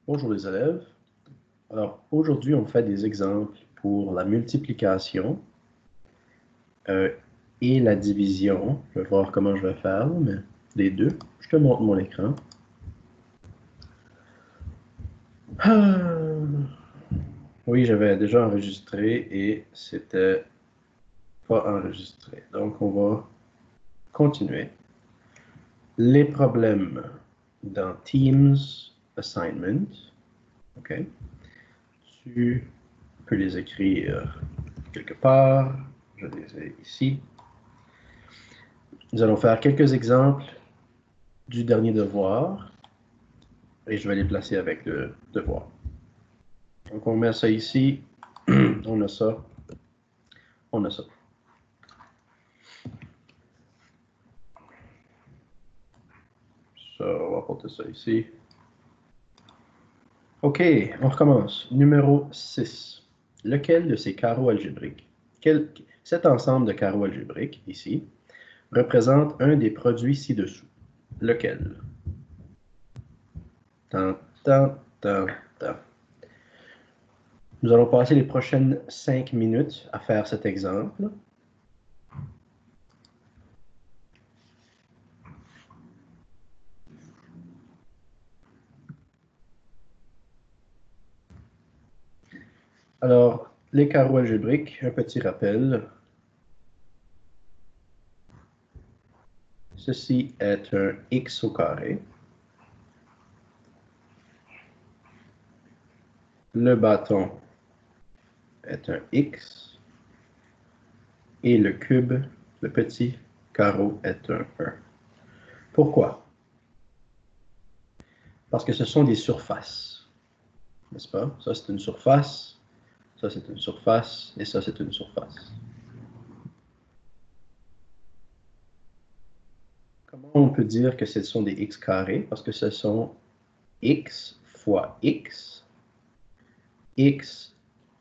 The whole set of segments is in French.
Bonjour les élèves. Alors aujourd'hui, on fait des exemples pour la multiplication et la division. Je vais voir comment je vais faire, mais les deux. Je te montre mon écran. Oui, j'avais déjà enregistré et c'était pas enregistré. Donc on va continuer. Les problèmes dans Teams Assignment. OK. Tu peux les écrire quelque part. Je les ai ici. Nous allons faire quelques exemples du dernier devoir et je vais les placer avec le devoir. Donc on met ça ici, on a ça, on a ça. Ça, on va porter ça ici. OK, on recommence. Numéro 6. Lequel de ces carreaux algébriques, cet ensemble de carreaux algébriques, ici, représente un des produits ci-dessous? Lequel? Tant, tant, tant, tant. Nous allons passer les prochaines 5 minutes à faire cet exemple. Alors, les carreaux algébriques, un petit rappel. Ceci est un x au carré. Le bâton est un x. Et le cube, le petit carreau, est un 1. Pourquoi? Parce que ce sont des surfaces. N'est-ce pas? Ça, c'est une surface. Ça, c'est une surface. Et ça, c'est une surface. Comment on peut dire que ce sont des x carrés? Parce que ce sont x fois x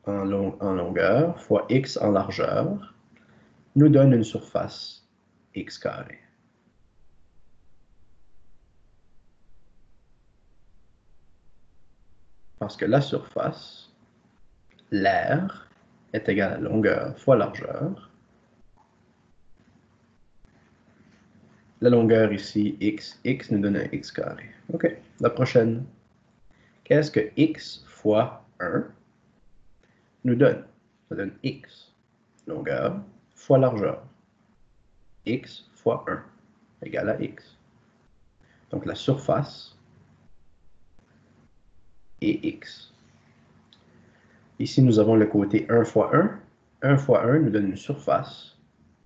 en longueur fois x en largeur nous donne une surface x carré. Parce que la surface, l'air, est égal à longueur fois largeur. La longueur ici, x nous donne un x carré. OK, la prochaine. Qu'est-ce que x fois 1 nous donne? Ça donne x, longueur, fois largeur. X fois 1 égale à x. Donc la surface est x. Ici, nous avons le côté 1 fois 1. 1 fois 1 nous donne une surface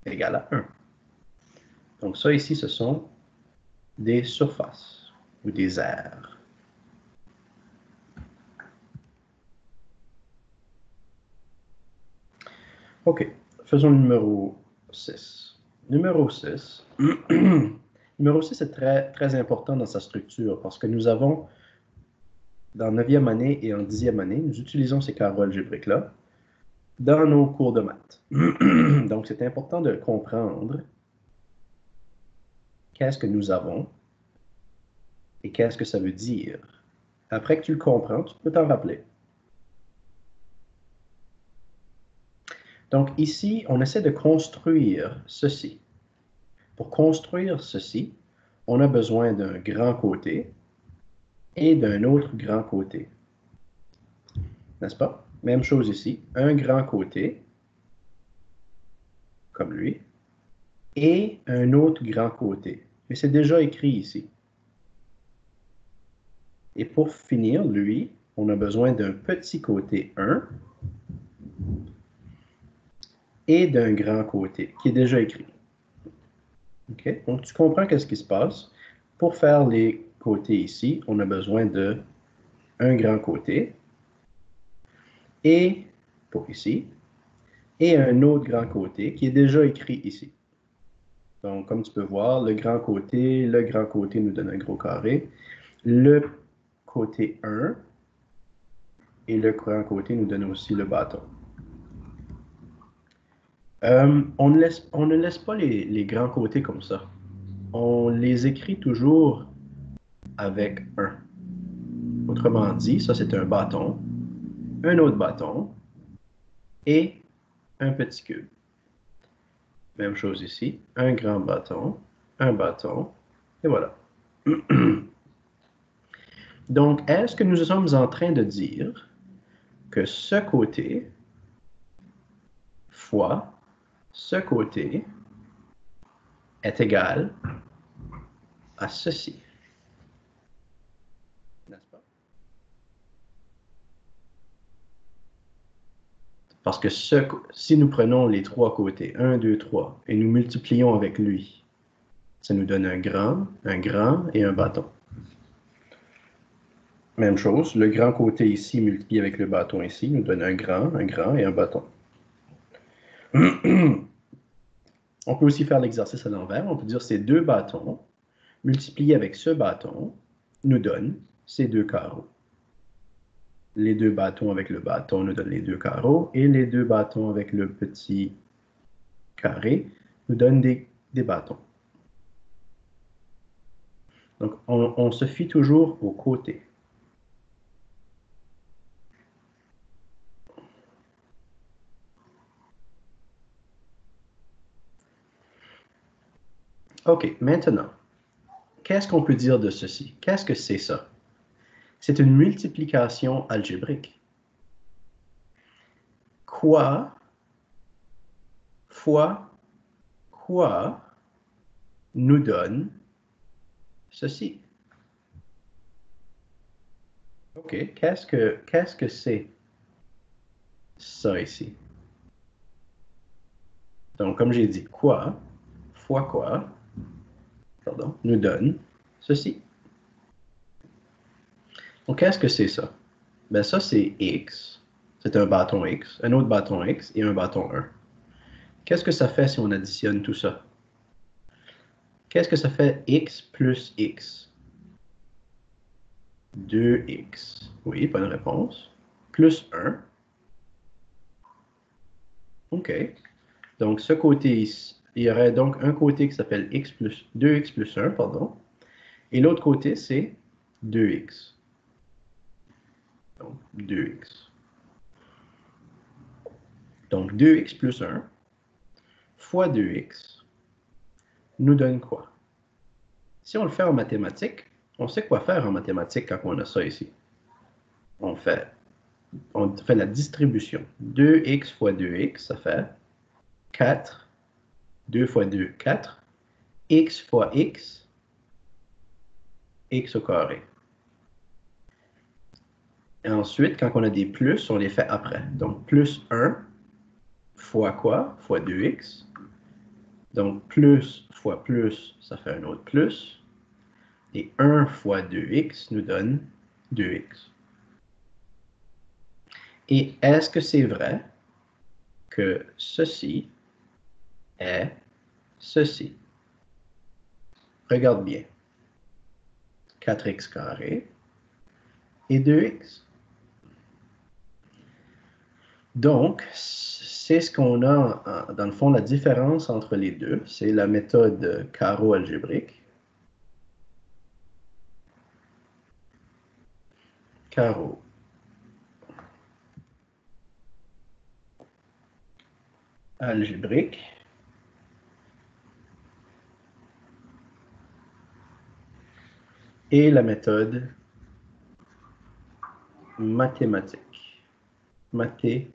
égale à 1. Donc ça ici, ce sont des surfaces ou des aires. OK, faisons le numéro 6. Numéro 6. Numéro 6 est très, très important dans sa structure parce que nous avons, dans 9e année et en 10e année, nous utilisons ces carreaux algébriques-là dans nos cours de maths. Donc, c'est important de comprendre qu'est-ce que nous avons et qu'est-ce que ça veut dire. Après que tu le comprends, tu peux t'en rappeler. Donc, ici, on essaie de construire ceci. Pour construire ceci, on a besoin d'un grand côté et d'un autre grand côté. N'est-ce pas? Même chose ici. Un grand côté, comme lui, et un autre grand côté. Mais c'est déjà écrit ici. Et pour finir, lui, on a besoin d'un petit côté 1 et d'un grand côté, qui est déjà écrit. Okay? Donc, tu comprends qu'est-ce qui se passe. Pour faire les côtés ici, on a besoin de un grand côté et, pour ici, et un autre grand côté qui est déjà écrit ici. Donc, comme tu peux voir, le grand côté nous donne un gros carré. Le côté 1 et le grand côté nous donne aussi le bâton. On ne laisse pas les grands côtés comme ça. On les écrit toujours avec 1. Autrement dit, ça c'est un bâton, un autre bâton et un petit cube. Même chose ici, un grand bâton, et voilà. Donc, est-ce que nous sommes en train de dire que ce côté fois ce côté est égal à ceci? N'est-ce pas? Parce que si nous prenons les trois côtés, 1, 2, 3, et nous multiplions avec lui, ça nous donne un grand et un bâton. Même chose, le grand côté ici multiplié avec le bâton ici nous donne un grand et un bâton. On peut aussi faire l'exercice à l'envers. On peut dire ces deux bâtons multipliés avec ce bâton nous donnent ces deux carreaux. Les deux bâtons avec le bâton nous donnent les deux carreaux et les deux bâtons avec le petit carré nous donnent des bâtons. Donc, on se fie toujours aux côtés. OK, maintenant, qu'est-ce qu'on peut dire de ceci? Qu'est-ce que c'est ça? C'est une multiplication algébrique. Quoi fois quoi nous donne ceci? OK, qu'est-ce que c'est ça ici? Donc, comme j'ai dit, quoi fois quoi, pardon, nous donne ceci. Donc, qu'est-ce que c'est ça? Ben ça, c'est X. C'est un bâton X, un autre bâton X et un bâton 1. Qu'est-ce que ça fait si on additionne tout ça? Qu'est-ce que ça fait X plus X? 2X. Oui, bonne réponse. Plus 1. OK. Donc, ce côté ici, il y aurait donc un côté qui s'appelle 2x plus 1, pardon. Et l'autre côté, c'est 2x. Donc, 2x. Donc, 2x plus 1 fois 2x nous donne quoi? Si on le fait en mathématiques, on sait quoi faire en mathématiques quand on a ça ici. On fait la distribution. 2x fois 2x, ça fait 4. 2 fois 2, 4. X fois x, x au carré. Et ensuite, quand on a des plus, on les fait après. Donc, plus 1 fois quoi? Fois 2x. Donc, plus fois plus, ça fait un autre plus. Et 1 fois 2x nous donne 2x. Et est-ce que c'est vrai que ceci est ceci? Regarde bien. 4x carré et 2x. Donc, c'est ce qu'on a, dans le fond, la différence entre les deux, c'est la méthode carreau algébrique. Carreau algébrique. Et la méthode mathématique. Mathématique.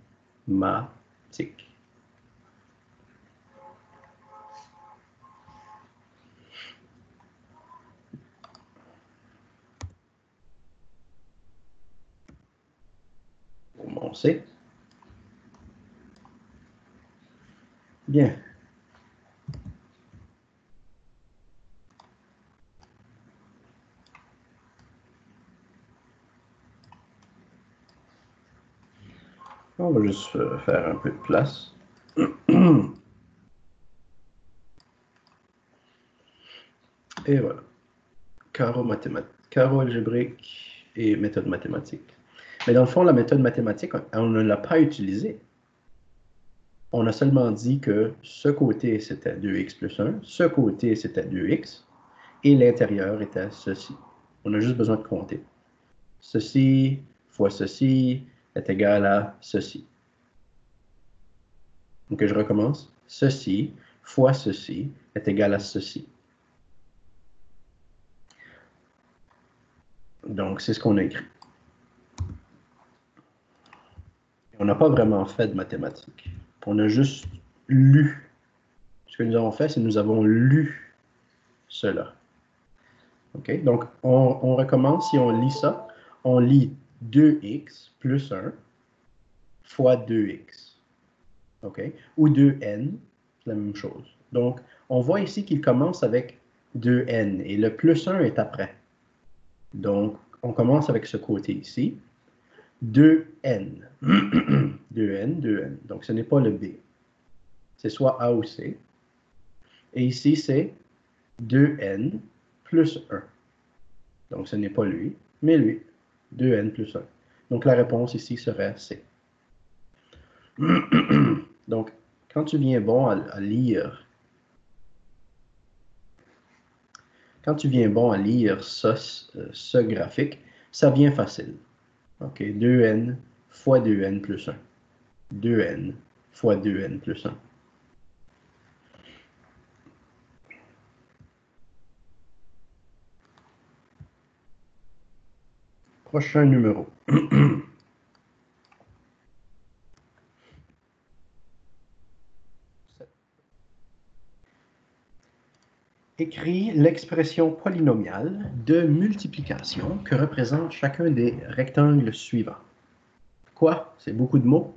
On sait. Bien. On va juste faire un peu de place. Et voilà. Carreau algébrique et méthode mathématique. Mais dans le fond, la méthode mathématique, on ne l'a pas utilisée. On a seulement dit que ce côté, c'était 2x plus 1, ce côté, c'était 2x, et l'intérieur était ceci. On a juste besoin de compter. ceci fois ceci est égal à ceci. Donc, je recommence. Ceci fois ceci est égal à ceci. Donc, c'est ce qu'on a écrit. On n'a pas vraiment fait de mathématiques. On a juste lu. Ce que nous avons fait, c'est que nous avons lu cela. OK? Donc, on recommence. Si on lit ça, on lit 2x plus 1 fois 2x. OK? Ou 2n, c'est la même chose. Donc, on voit ici qu'il commence avec 2n et le plus 1 est après. Donc, on commence avec ce côté ici. 2n. 2n, 2n. Donc, ce n'est pas le b. C'est soit A ou C. Et ici, c'est 2n plus 1. Donc, ce n'est pas lui, mais lui. 2n plus 1. Donc, la réponse ici serait C. Donc, quand tu viens bon à lire, ce graphique, ça vient facile. OK, 2n fois 2n plus 1. 2n fois 2n plus 1. Prochain numéro. Écris l'expression polynomiale de multiplication que représente chacun des rectangles suivants. Quoi? C'est beaucoup de mots.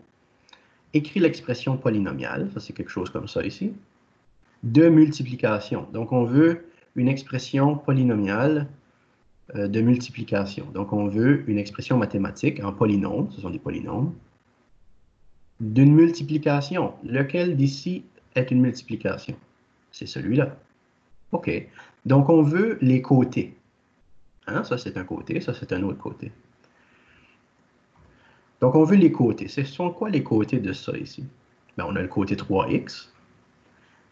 Écris l'expression polynomiale, ça c'est quelque chose comme ça ici, de multiplication. Donc on veut une expression polynomiale de multiplication. Donc on veut une expression mathématique en polynôme, ce sont des polynômes, d'une multiplication. Lequel d'ici est une multiplication? C'est celui-là. OK. Donc, on veut les côtés. Hein? Ça, c'est un côté. Ça, c'est un autre côté. Donc, on veut les côtés. Ce sont quoi les côtés de ça ici? Ben, on a le côté 3x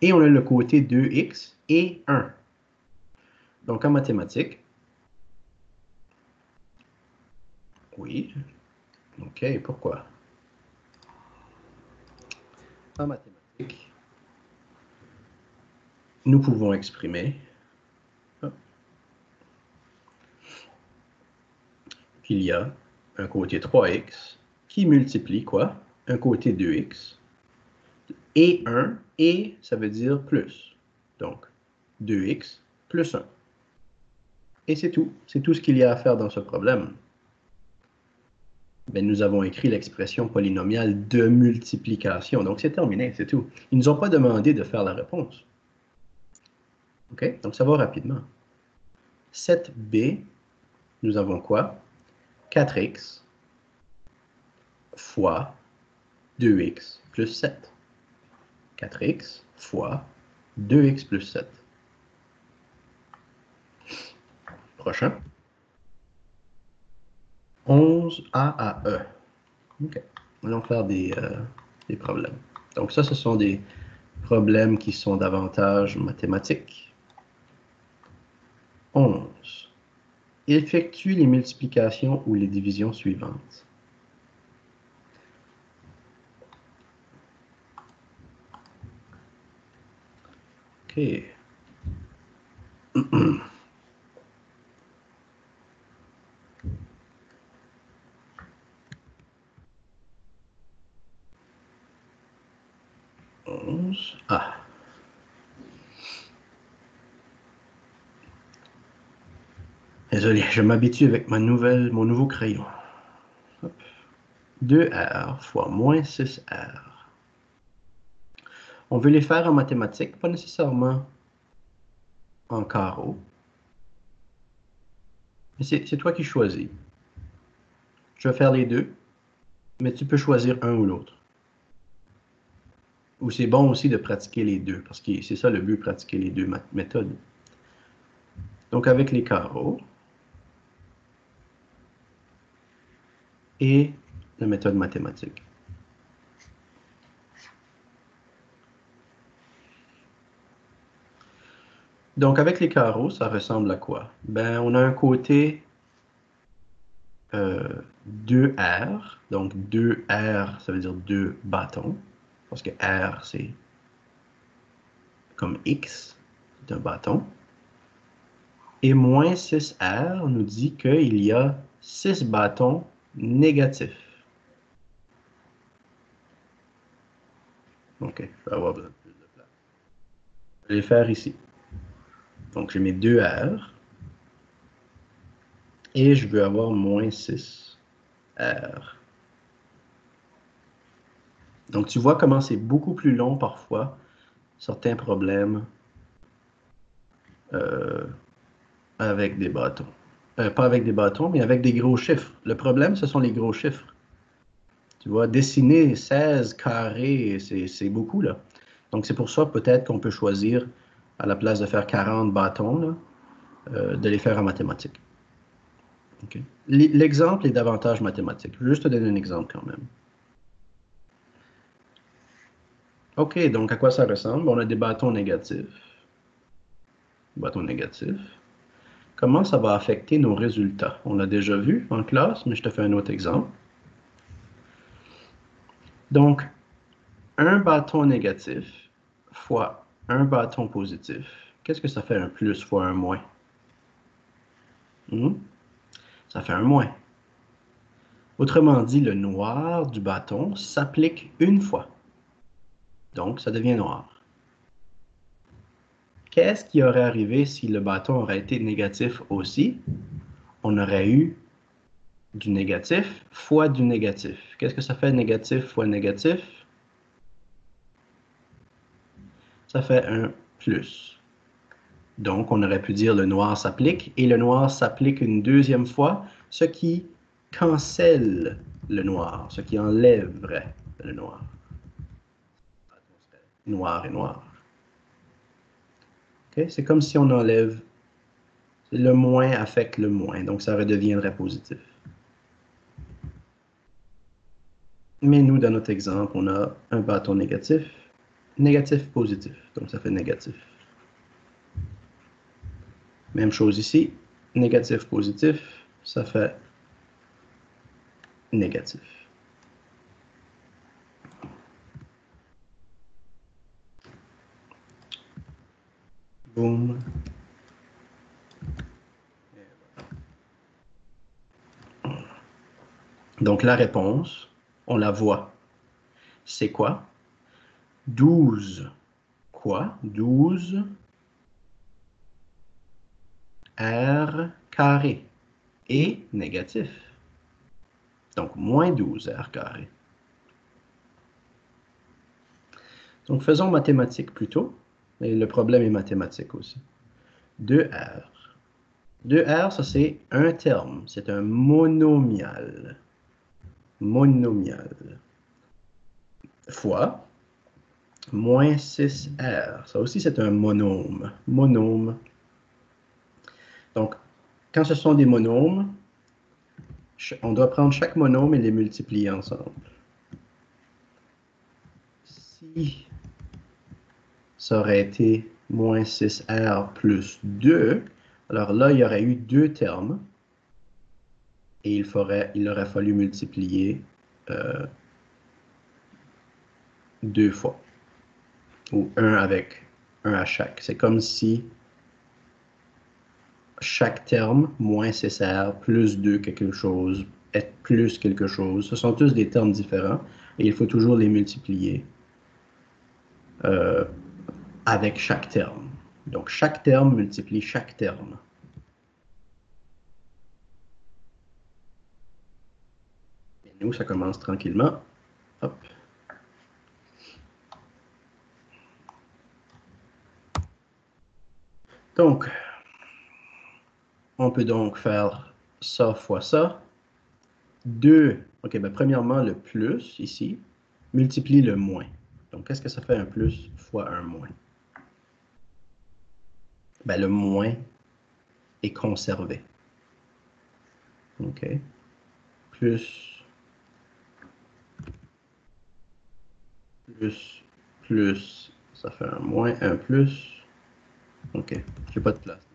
et on a le côté 2x et 1. Donc, en mathématiques, oui. OK, pourquoi? En mathématiques, nous pouvons exprimer qu'il y a un côté 3x qui multiplie quoi? Un côté 2x et 1, et ça veut dire plus. Donc, 2x plus 1. Et c'est tout. C'est tout ce qu'il y a à faire dans ce problème. Ben, nous avons écrit l'expression polynomiale de multiplication. Donc, c'est terminé, c'est tout. Ils ne nous ont pas demandé de faire la réponse. OK? Donc, ça va rapidement. 7b, nous avons quoi? 4x fois 2x plus 7. 4x fois 2x plus 7. Prochain. 11a à e. OK. Allons faire des problèmes. Donc ça, ce sont des problèmes qui sont davantage mathématiques. 11. Effectue les multiplications ou les divisions suivantes. OK. Ah. Désolé, je m'habitue avec mon nouveau crayon. 2r fois moins 6r. On veut les faire en mathématiques, pas nécessairement en carreau. Mais c'est toi qui choisis. Je vais faire les deux, mais tu peux choisir un ou l'autre. Ou c'est bon aussi de pratiquer les deux, parce que c'est ça le but, pratiquer les deux méthodes. Donc, avec les carreaux et la méthode mathématique. Donc, avec les carreaux, ça ressemble à quoi? Ben, on a un côté 2R. Donc 2R, ça veut dire 2 bâtons. Parce que R, c'est comme X, c'est un bâton. Et moins 6R nous dit qu'il y a 6 bâtons négatifs. OK, je vais avoir besoin de plus de place. Je vais les faire ici. Donc, j'ai mes 2R. Et je veux avoir moins 6R. Donc, tu vois comment c'est beaucoup plus long parfois, certains problèmes avec des bâtons. Pas avec des bâtons, mais avec des gros chiffres. Le problème, ce sont les gros chiffres. Tu vois, dessiner 16 carrés, c'est beaucoup, là. Donc, c'est pour ça, peut-être qu'on peut choisir, à la place de faire 40 bâtons, là, de les faire en mathématiques. Okay. L'exemple est davantage mathématique. Je vais juste te donner un exemple quand même. OK, donc à quoi ça ressemble? On a des bâtons négatifs. Bâtons négatifs. Comment ça va affecter nos résultats? On l'a déjà vu en classe, mais je te fais un autre exemple. Donc, un bâton négatif fois un bâton positif. Qu'est-ce que ça fait un plus fois un moins? Ça fait un moins. Autrement dit, le noir du bâton s'applique une fois. Donc, ça devient noir. Qu'est-ce qui aurait arrivé si le bâton aurait été négatif aussi? On aurait eu du négatif fois du négatif. Qu'est-ce que ça fait négatif fois négatif? Ça fait un plus. Donc, on aurait pu dire le noir s'applique et le noir s'applique une deuxième fois, ce qui cancelle le noir, ce qui enlèverait le noir. Noir et noir. Okay? C'est comme si on enlève le moins affecte le moins, donc ça redeviendrait positif. Mais nous, dans notre exemple, on a un bâton négatif, négatif, positif, donc ça fait négatif. Même chose ici, négatif, positif, ça fait négatif. Boum. Donc la réponse, on la voit. C'est quoi? 12 quoi? 12 R carré et négatif. Donc moins 12 R carré. Donc faisons mathématiques plutôt. Et le problème est mathématique aussi. 2R. 2R, ça c'est un terme. C'est un monomial. Monomial. Fois moins 6R. Ça aussi, c'est un monome. Monome. Donc, quand ce sont des monomes, on doit prendre chaque monome et les multiplier ensemble. Si ça aurait été moins 6R plus 2, alors là, il y aurait eu deux termes et il aurait fallu multiplier deux fois. Ou un avec un à chaque. C'est comme si chaque terme, moins 6R, plus 2 quelque chose, est plus quelque chose. Ce sont tous des termes différents et il faut toujours les multiplier avec chaque terme. Donc, chaque terme multiplie chaque terme. Et nous, ça commence tranquillement. Hop. Donc, on peut donc faire ça fois ça. 2, OK, ben premièrement, le plus, ici, multiplie le moins. Donc, qu'est-ce que ça fait un plus fois un moins? Ben, le moins est conservé. OK. Plus, plus, ça fait un moins, un plus. OK, j'ai pas de place.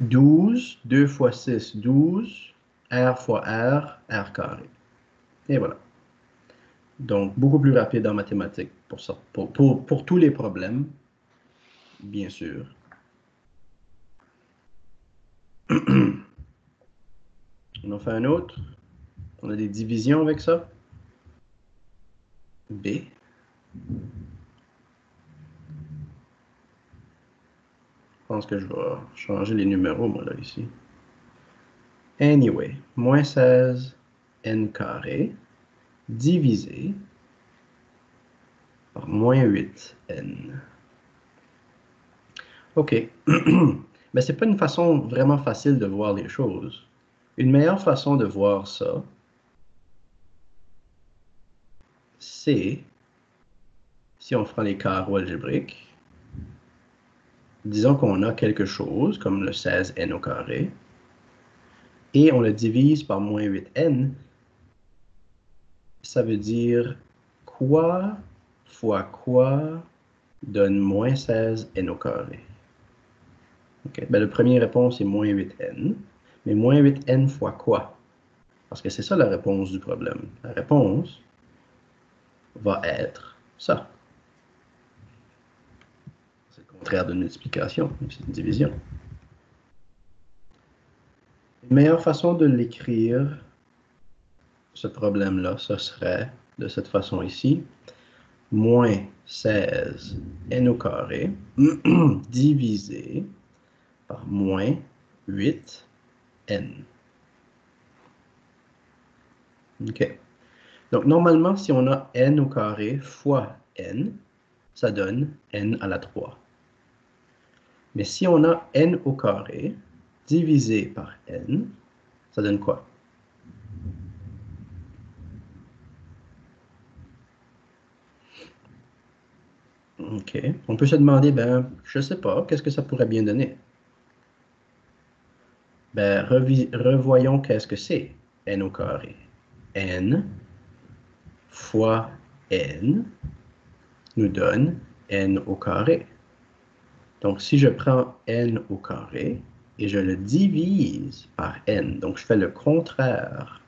12, 2 fois 6, 12, R fois R, R carré. Et voilà. Donc, beaucoup plus rapide en mathématiques pour ça, pour tous les problèmes, bien sûr. On en fait un autre. On a des divisions avec ça. B. Je pense que je vais changer les numéros, moi, là, ici. Anyway, moins 16 n carré divisé par moins 8 n. OK. Mais ce n'est pas une façon vraiment facile de voir les choses. Une meilleure façon de voir ça, c'est si on prend les carreaux algébriques, disons qu'on a quelque chose comme le 16n au carré, et on le divise par moins 8n, ça veut dire quoi fois quoi donne moins 16n au carré. Okay. Ben, la première réponse est moins 8n, mais moins 8n fois quoi? Parce que c'est ça la réponse du problème. La réponse va être ça. C'est le contraire d'une multiplication, c'est une division. Une meilleure façon de l'écrire, ce problème-là, ce serait de cette façon ici. Moins 16 n au carré divisé par moins 8 n. OK. Donc, normalement, si on a n au carré fois n, ça donne n à la 3. Mais si on a n au carré divisé par n, ça donne quoi? OK. On peut se demander, ben, je ne sais pas, qu'est-ce que ça pourrait bien donner? Ben, revoyons qu'est-ce que c'est n au carré. N fois n nous donne n au carré. Donc, si je prends n au carré et je le divise par n, donc je fais le contraire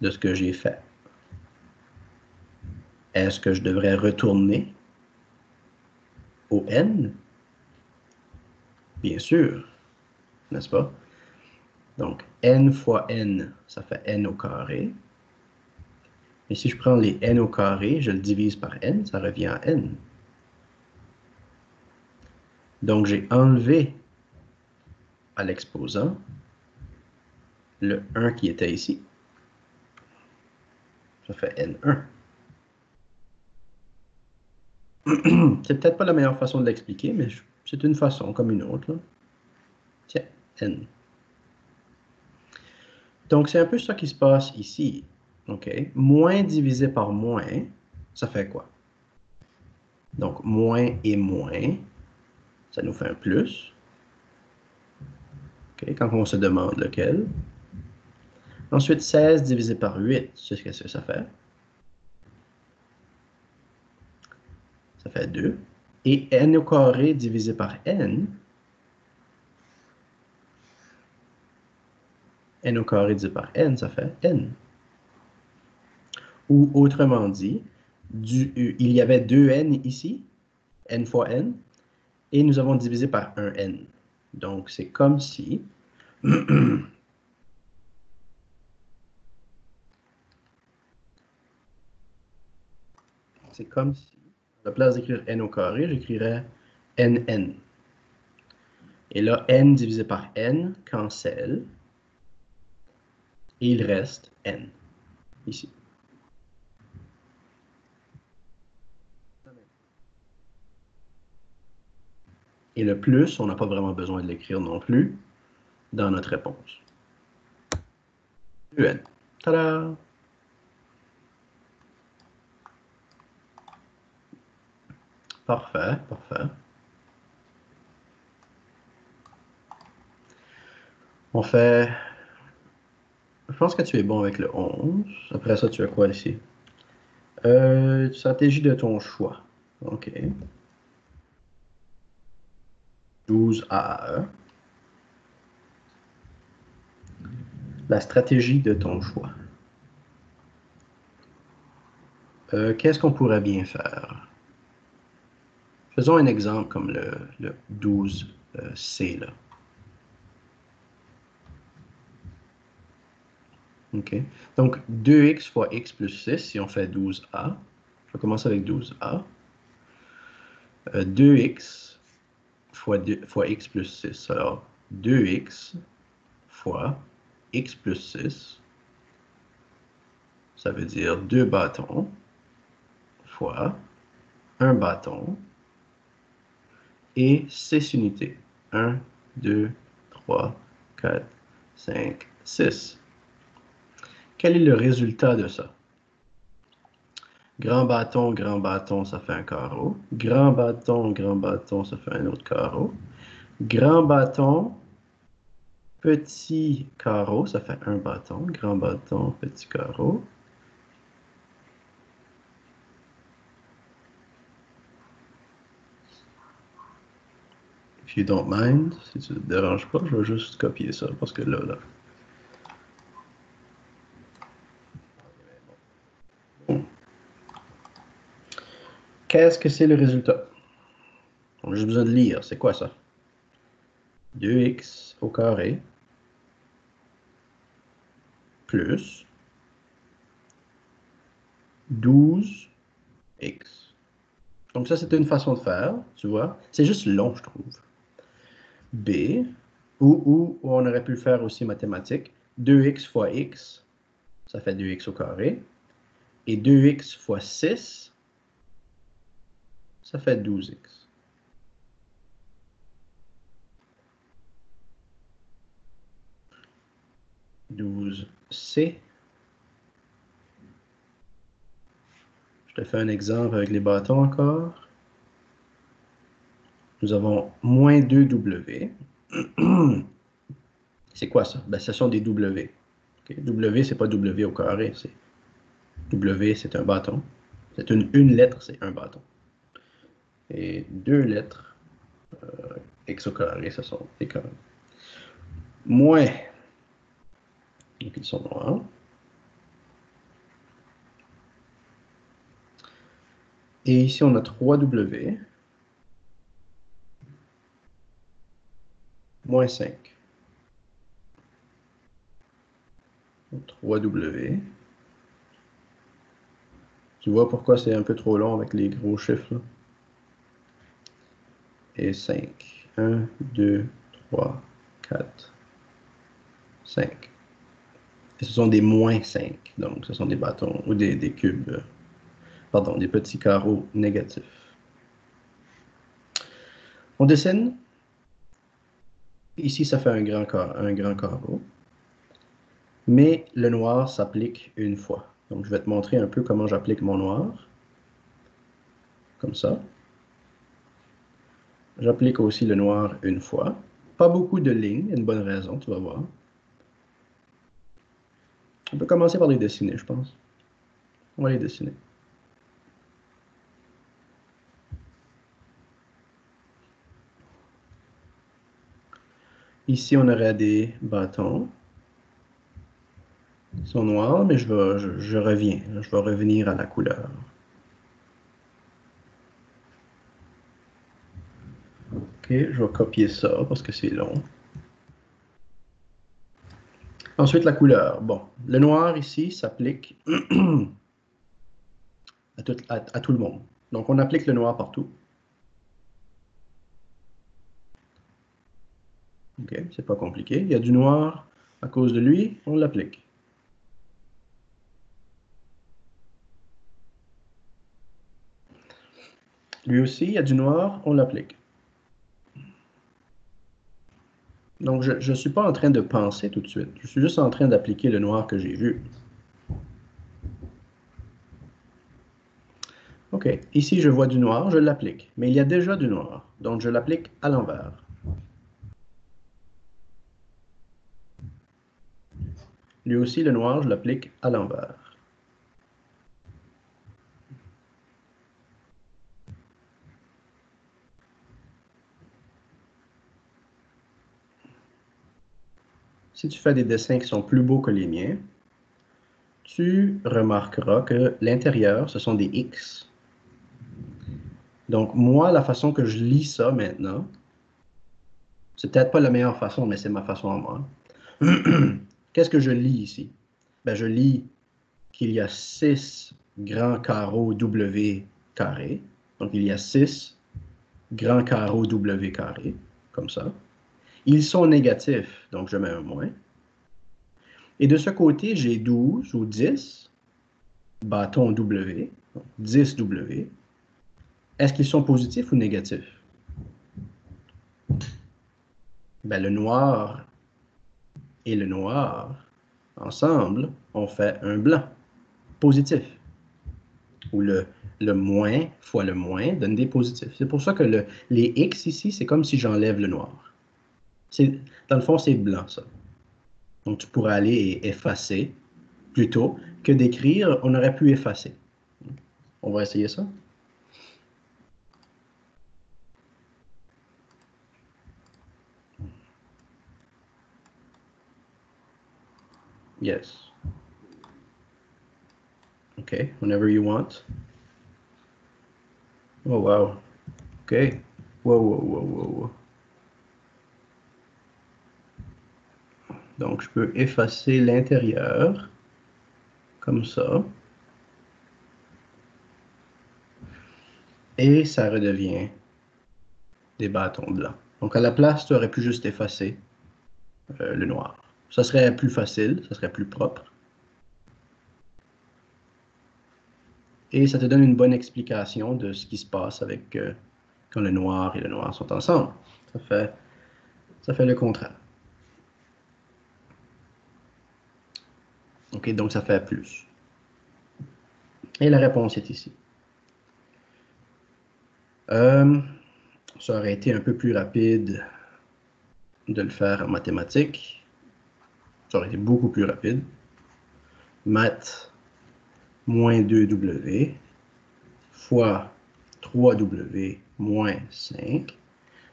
de ce que j'ai fait, est-ce que je devrais retourner au n? Bien sûr, n'est-ce pas? Donc, n fois n, ça fait n au carré. Et si je prends les n au carré, je le divise par n, ça revient à n. Donc, j'ai enlevé à l'exposant le 1 qui était ici. Ça fait n1. C'est peut-être pas la meilleure façon de l'expliquer, mais c'est une façon comme une autre, là. Tiens, n. Donc, c'est un peu ça qui se passe ici. OK? Moins divisé par moins, ça fait quoi? Donc, moins et moins, ça nous fait un plus. OK? Quand on se demande lequel. Ensuite, 16 divisé par 8, c'est ce que ça fait. Ça fait 2. Et n au carré divisé par n, n au carré divisé par n, ça fait n. Ou autrement dit, il y avait 2n ici, n fois n, et nous avons divisé par 1n. Donc, c'est comme si c'est comme si, à la place d'écrire n au carré, j'écrirais nn. Et là, n divisé par n cancelle, et il reste n, ici. Et le plus, on n'a pas vraiment besoin de l'écrire non plus dans notre réponse. 2n. Tada! Parfait, parfait. On fait... Je pense que tu es bon avec le 11. Après ça, tu as quoi ici? Stratégie de ton choix. OK. 12 AAE. La stratégie de ton choix. Qu'est-ce qu'on pourrait bien faire? Faisons un exemple comme le 12C, là. OK. Donc, 2x fois x plus 6, si on fait 12a. Je vais commencer avec 12a. 2x fois x plus 6. Alors, 2x fois x plus 6, ça veut dire 2 bâtons fois 1 bâton et 6 unités. 1, 2, 3, 4, 5, 6. Quel est le résultat de ça? Grand bâton, ça fait un carreau. Grand bâton, ça fait un autre carreau. Grand bâton, petit carreau, ça fait un bâton. Grand bâton, petit carreau. If you don't mind, si tu ne te déranges pas, je vais juste copier ça parce que là. Qu'est-ce que c'est le résultat? On a juste besoin de lire. C'est quoi ça? 2x au carré plus 12x. Donc ça, c'était une façon de faire, tu vois. C'est juste long, je trouve. B, ou on aurait pu le faire aussi mathématique. 2x fois x, ça fait 2x au carré. Et 2x fois 6, ça fait 12x. C. Je te fais un exemple avec les bâtons encore. Nous avons moins 2W. C'est quoi ça? Ben, ce sont des W. Okay? W, c'est pas W au carré. W, c'est un bâton. C'est une lettre, c'est un bâton. Et deux lettres, x au carré, ce sont des carrés. Moins, donc ils sont noirs. Et ici, on a 3W, moins 5. 3W. Tu vois pourquoi c'est un peu trop long avec les gros chiffres, là? Et 5. 1, 2, 3, 4, 5. Et ce sont des moins 5. Donc, ce sont des bâtons ou des cubes, pardon, des petits carreaux négatifs. On dessine. Ici, ça fait un grand carreau. Mais le noir s'applique une fois. Donc, je vais te montrer un peu comment j'applique mon noir. Comme ça. J'applique aussi le noir une fois. Pas beaucoup de lignes, une bonne raison, tu vas voir. On peut commencer par les dessiner, je pense. On va les dessiner. Ici, on aurait des bâtons. Ils sont noirs, mais je reviens. Je vais revenir à la couleur. OK, je vais copier ça parce que c'est long. Ensuite, la couleur. Bon, le noir ici s'applique à tout le monde. Donc, on applique le noir partout. OK, c'est pas compliqué. Il y a du noir à cause de lui, on l'applique. Lui aussi, il y a du noir, on l'applique. Donc, je ne suis pas en train de penser tout de suite. Je suis juste en train d'appliquer le noir que j'ai vu. OK, ici, je vois du noir, je l'applique. Mais il y a déjà du noir, donc je l'applique à l'envers. Lui aussi, le noir, je l'applique à l'envers. si tu fais des dessins qui sont plus beaux que les miens, tu remarqueras que l'intérieur, ce sont des X. Donc, moi, la façon que je lis ça maintenant, c'est peut-être pas la meilleure façon, mais c'est ma façon à moi. Qu'est-ce que je lis ici? Ben, je lis qu'il y a 6 grands carreaux W carrés. Donc, il y a 6 grands carreaux W carrés, comme ça. Ils sont négatifs, donc je mets un moins. Et de ce côté, j'ai 12 ou 10 bâtons W, donc 10 W. Est-ce qu'ils sont positifs ou négatifs? Ben, le noir et le noir, ensemble, on fait un blanc positif. Ou le moins fois le moins donne des positifs. C'est pour ça que les X ici, c'est comme si j'enlève le noir. Dans le fond, c'est blanc, ça. Donc, tu pourrais aller et effacer plutôt que d'écrire, on aurait pu effacer. On va essayer ça. Yes. Okay, whenever you want. Oh, wow. Okay. Wow, wow, wow, wow, wow. Donc, je peux effacer l'intérieur, comme ça. Et ça redevient des bâtons blancs. Donc, à la place, tu aurais pu juste effacer le noir. Ça serait plus facile, ça serait plus propre. Et ça te donne une bonne explication de ce qui se passe avec quand le noir et le noir sont ensemble. Ça fait le contraire. OK, donc ça fait plus. Et la réponse est ici. Ça aurait été un peu plus rapide de le faire en mathématiques. Ça aurait été beaucoup plus rapide. Math moins 2W fois 3W moins 5.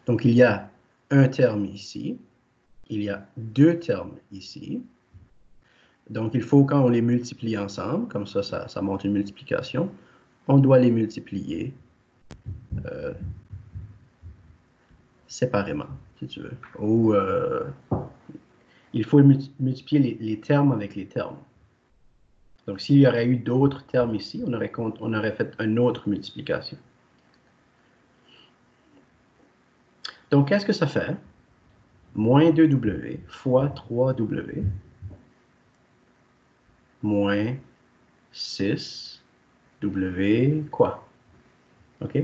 Donc, il y a un terme ici. Il y a deux termes ici. Donc, il faut, quand on les multiplie ensemble, comme ça montre une multiplication, on doit les multiplier séparément, si tu veux. Ou il faut multiplier les termes avec les termes. Donc, s'il y aurait eu d'autres termes ici, on aurait fait une autre multiplication. Donc, qu'est-ce que ça fait? Moins 2W fois 3W moins 6W quoi? OK?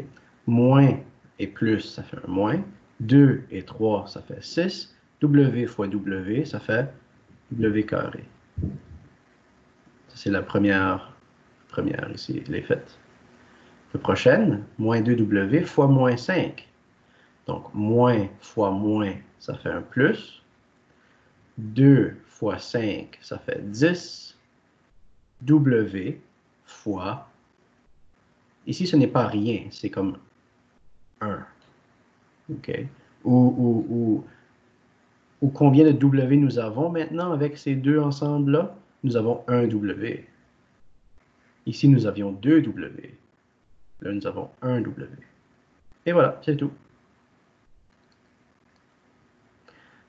Moins et plus, ça fait un moins. 2 et 3, ça fait 6. W fois W, ça fait W carré. C'est la première ici, elle est faite. La prochaine, moins 2W fois moins 5. Donc, moins fois moins, ça fait un plus. 2 fois 5, ça fait 10. W fois... Ici, ce n'est pas rien, c'est comme 1. OK? Ou combien de W nous avons maintenant avec ces deux ensembles-là? Nous avons un W. Ici, nous avions deux W. Là, nous avons un W. Et voilà, c'est tout.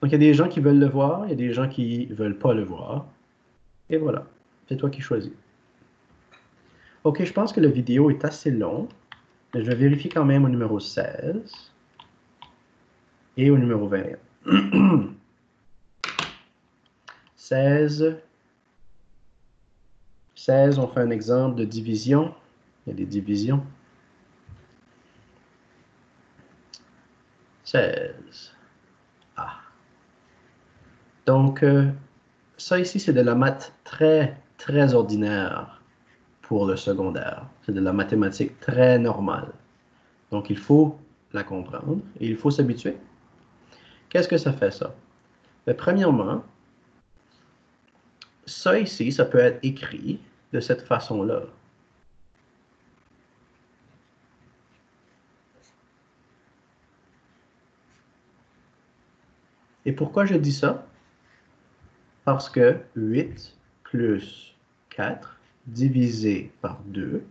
Donc, il y a des gens qui veulent le voir, il y a des gens qui ne veulent pas le voir. Et voilà, c'est toi qui choisis. OK, je pense que la vidéo est assez longue, mais je vais vérifier quand même au numéro 16 et au numéro 21. 16, on fait un exemple de division. Il y a des divisions. 16. Ah. Donc, ça ici, c'est de la maths très, très ordinaire pour le secondaire. C'est de la mathématique très normale. Donc, il faut la comprendre et il faut s'habituer. Qu'est-ce que ça fait, ça? Mais premièrement, ça ici, ça peut être écrit de cette façon-là. Et pourquoi je dis ça? Parce que 8 plus 4 divisé par 2,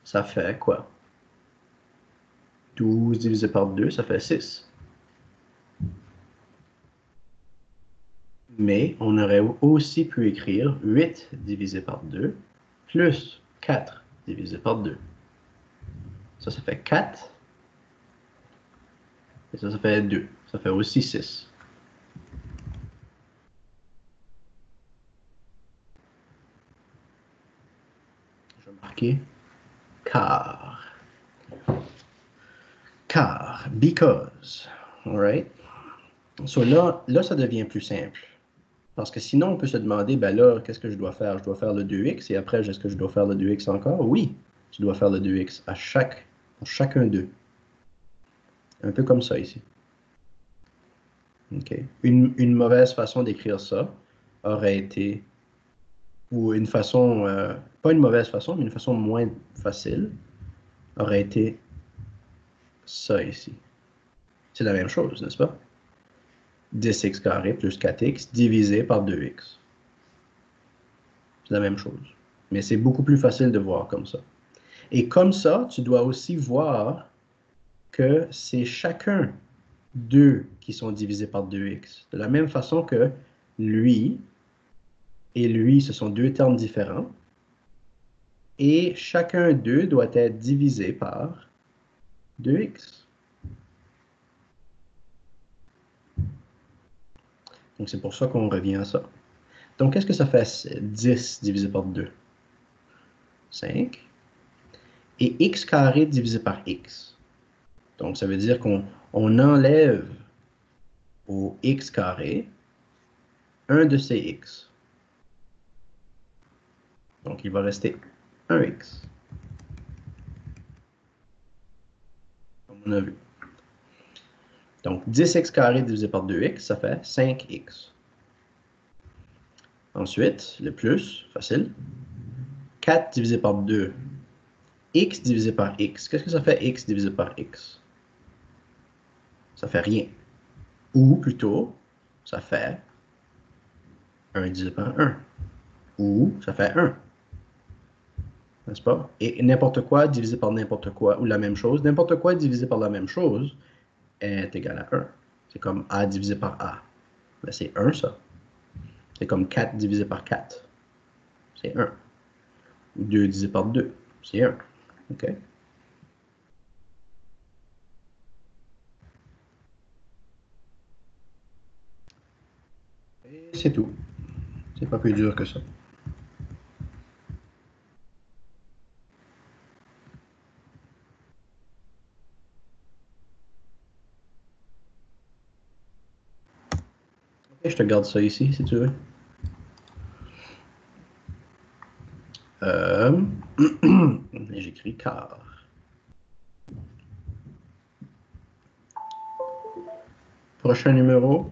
ça fait quoi? 12 divisé par 2, ça fait 6. Mais on aurait aussi pu écrire 8 divisé par 2 plus 4 divisé par 2. Ça fait 4. Et ça fait 2. Ça fait aussi 6. Je vais marquer car. Car. Because. Alright? So là, ça devient plus simple. Parce que sinon, on peut se demander, ben là, qu'est-ce que je dois faire? Je dois faire le 2x et après, est-ce que je dois faire le 2x encore? Oui, tu dois faire le 2x pour chacun d'eux. Un peu comme ça ici. Okay. Une mauvaise façon d'écrire ça aurait été, ou une façon, pas une mauvaise façon, mais une façon moins facile, aurait été ça ici. C'est la même chose, n'est-ce pas? 10x carré plus 4x divisé par 2x. C'est la même chose. Mais c'est beaucoup plus facile de voir comme ça. Et comme ça, tu dois aussi voir que c'est chacun d'eux qui sont divisés par 2x. De la même façon que lui et lui, ce sont deux termes différents. Et chacun d'eux doit être divisé par 2x. Donc, c'est pour ça qu'on revient à ça. Donc, qu'est-ce que ça fait 10 divisé par 2? 5. Et x carré divisé par x. Donc, ça veut dire qu'on enlève au x carré un de ces x. Donc, il va rester 1x. Comme on a vu. Donc, 10x carré divisé par 2x, ça fait 5x. Ensuite, le plus, facile. 4 divisé par 2. X divisé par x. Qu'est-ce que ça fait x divisé par x? Ça fait rien. Ou plutôt, ça fait 1 divisé par 1. Ou ça fait 1. N'est-ce pas? Et n'importe quoi divisé par n'importe quoi, ou la même chose, n'importe quoi divisé par la même chose est égal à 1. C'est comme a divisé par a. Ben, c'est 1 ça. C'est comme 4 divisé par 4. C'est 1. 2 divisé par 2. C'est 1. OK? Et c'est tout. C'est pas plus dur que ça. OK, je te garde ça ici, si tu veux. J'écris car. Prochain numéro.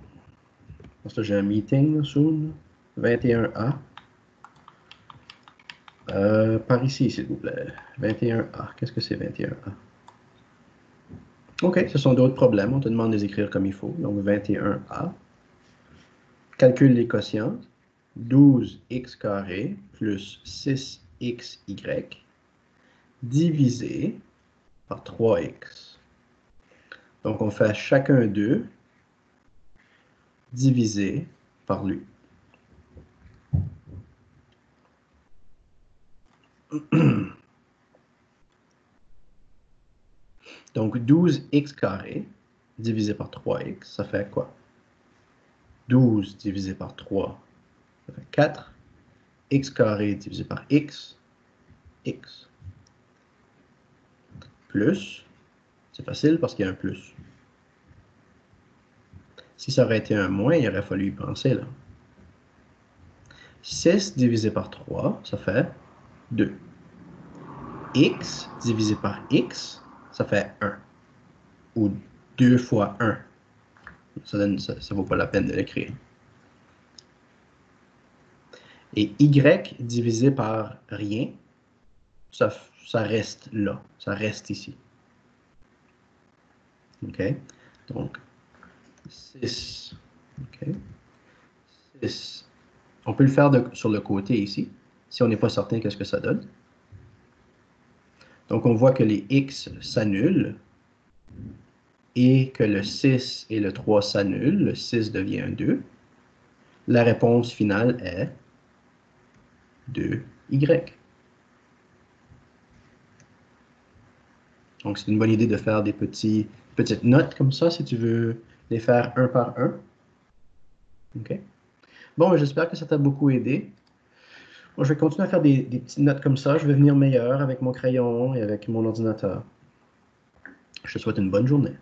Parce que j'ai un meeting soon. 21A. Par ici, s'il vous plaît. 21A. Qu'est-ce que c'est 21A? OK, ce sont d'autres problèmes. On te demande de les écrire comme il faut. Donc 21A. Calcule les quotients. 12x carré plus 6xy divisé par 3x. Donc on fait chacun d'eux divisé par lui. Donc 12x carré divisé par 3x, ça fait quoi? 12 divisé par 3, ça fait 4. X carré divisé par x, x. Plus, c'est facile parce qu'il y a un plus. Si ça aurait été un moins, il aurait fallu y penser là. 6 divisé par 3, ça fait 2. X divisé par x, ça fait 1. Ou 2 fois 1. Ça ne vaut pas la peine de l'écrire. Et y divisé par rien, ça reste là. Ça reste ici. OK? Donc, 6. OK? On peut le faire sur le côté ici, si on n'est pas certain qu'est-ce que ça donne. Donc, on voit que les x s'annulent et que le 6 et le 3 s'annulent. Le 6 devient un 2. La réponse finale est 2y. Donc, c'est une bonne idée de faire des petites notes comme ça, si tu veux les faire un par un. OK? Bon, j'espère que ça t'a beaucoup aidé. Bon, je vais continuer à faire des petites notes comme ça. Je vais venir meilleur avec mon crayon et avec mon ordinateur. Je te souhaite une bonne journée.